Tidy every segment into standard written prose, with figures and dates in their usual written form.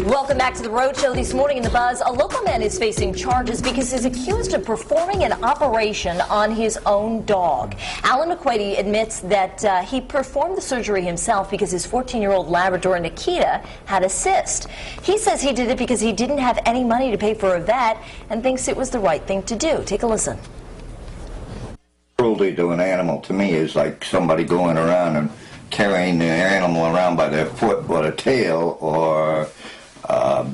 Welcome back to the Rhode Show. This morning in the Buzz, a local man is facing charges because he's accused of performing an operation on his own dog. Alan McQuady admits that he performed the surgery himself because his 14-year-old Labrador Nikita had a cyst. He says he did it because he didn't have any money to pay for a vet and thinks it was the right thing to do. Take a listen. Cruelty to an animal to me is like somebody going around and carrying the animal around by their foot or the tail, or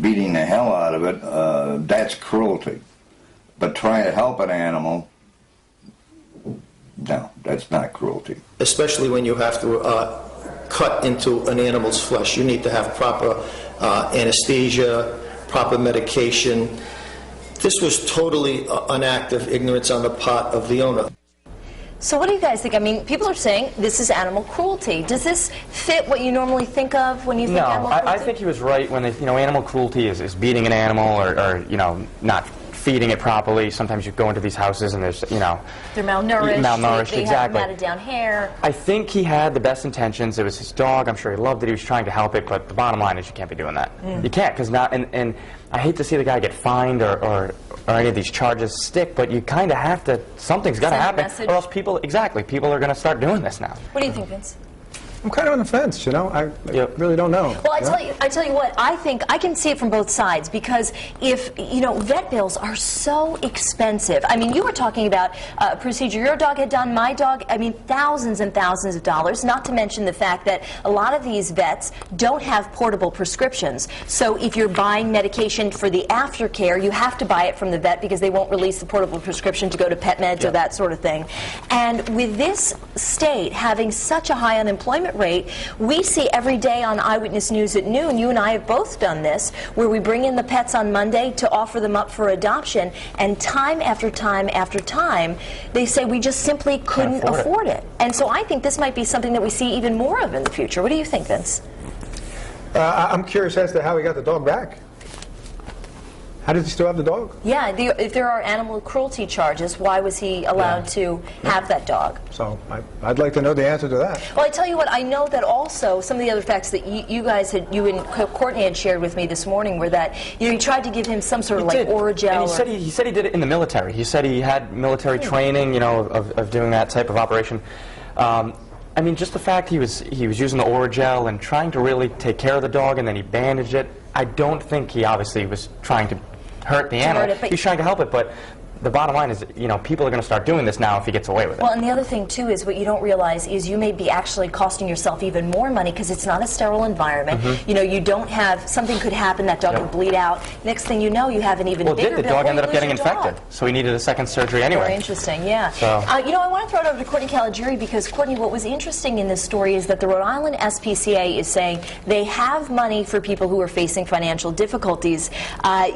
beating the hell out of it. That's cruelty. But trying to help an animal, no, that's not cruelty. Especially when you have to cut into an animal's flesh. You need to have proper anesthesia, proper medication. This was totally an act of ignorance on the part of the owner. So what do you guys think? I mean, people are saying this is animal cruelty. Does this fit what you normally think of when you think animal cruelty? No, I think he was right when animal cruelty is beating an animal or not feeding it properly. Sometimes you go into these houses and there's, they're malnourished. They exactly. have matted down hair. I think he had the best intentions. It was his dog. I'm sure he loved it. He was trying to help it, but the bottom line is you can't be doing that. You can't, because now, and I hate to see the guy get fined or any of these charges stick, but you kind of have to, something's got to happen, or else people are going to start doing this now. What do you think, Vince? I'm kind of on the fence, I really don't know. Well, I tell you what, I think I can see it from both sides, because if, vet bills are so expensive. I mean, you were talking about a procedure your dog had done, my dog, I mean, thousands and thousands of dollars, not to mention the fact that a lot of these vets don't have portable prescriptions. So if you're buying medication for the aftercare, you have to buy it from the vet because they won't release the portable prescription to go to pet meds or that sort of thing. And with this state having such a high unemployment rate, we see every day on Eyewitness News at noon, you and I have both done this, where we bring in the pets on Monday to offer them up for adoption, and time after time after time, they say we just simply couldn't afford it. And so I think this might be something that we see even more of in the future. What do you think, Vince? I'm curious as to how he got the dog back. How does he still have the dog? Yeah, if there are animal cruelty charges, why was he allowed to have that dog? So I'd like to know the answer to that. Well, I tell you what, I know that also some of the other facts that you and Courtney had shared with me this morning were that he tried to give him some sort of like Orajel. And he said he did it in the military. He said he had military training, of doing that type of operation. I mean, just the fact he was using the Orajel and trying to really take care of the dog, and then he bandaged it. I don't think he obviously was trying to hurt the animal. He's trying to help it, but the bottom line is, people are going to start doing this now if he gets away with it. Well, and the other thing, too, is what you don't realize is you may be actually costing yourself even more money because it's not a sterile environment. You don't have, something could happen, that dog could bleed out. Next thing you know, you have an even bigger bill. The dog ended up getting infected, so he needed a second surgery anyway. Very interesting, yeah. So. I want to throw it over to Courtney Caligiuri, because, Courtney, what was interesting in this story is that the Rhode Island SPCA is saying they have money for people who are facing financial difficulties. I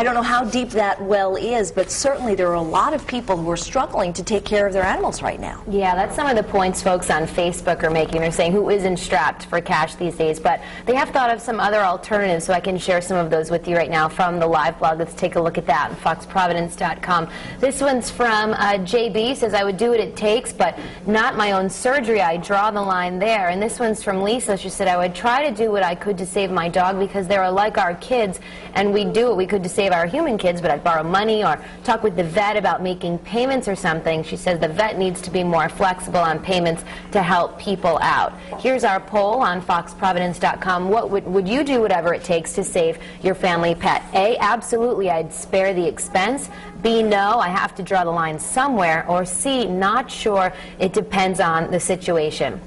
don't know how deep that well is, but certainly there are a lot of people who are struggling to take care of their animals right now. Yeah, that's some of the points folks on Facebook are making. They're saying who isn't strapped for cash these days, but they have thought of some other alternatives, so I can share some of those with you right now from the live blog. Let's take a look at that on foxprovidence.com. This one's from JB, says I would do what it takes, but not my own surgery. I draw the line there. And this one's from Lisa. She said I would try to do what I could to save my dog because they are like our kids, and we do what we could to save our human kids, but I'd borrow money or talk with the vet about making payments or something. She says the vet needs to be more flexible on payments to help people out. Here's our poll on foxprovidence.com. What would you do whatever it takes to save your family pet? A, absolutely, I'd spare the expense. B, no, I have to draw the line somewhere. Or C, not sure, it depends on the situation.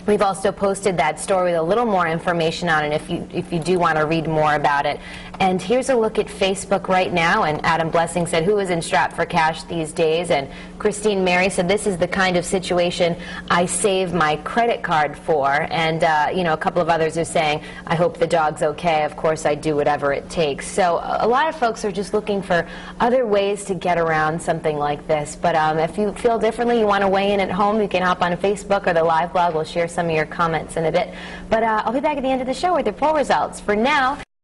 We've also posted that story with a little more information on it if you do want to read more about it. And here's a look at Facebook right now. And Adam Blessing said, who isn't strapped for cash these days? And Christine Mary said, this is the kind of situation I save my credit card for. And, a couple of others are saying, I hope the dog's okay. Of course, I do whatever it takes. So a lot of folks are just looking for other ways to get around something like this. But if you feel differently, you want to weigh in at home, you can hop on Facebook or the live blog. We'll share some of your comments in a bit. But I'll be back at the end of the show with the poll results. For now,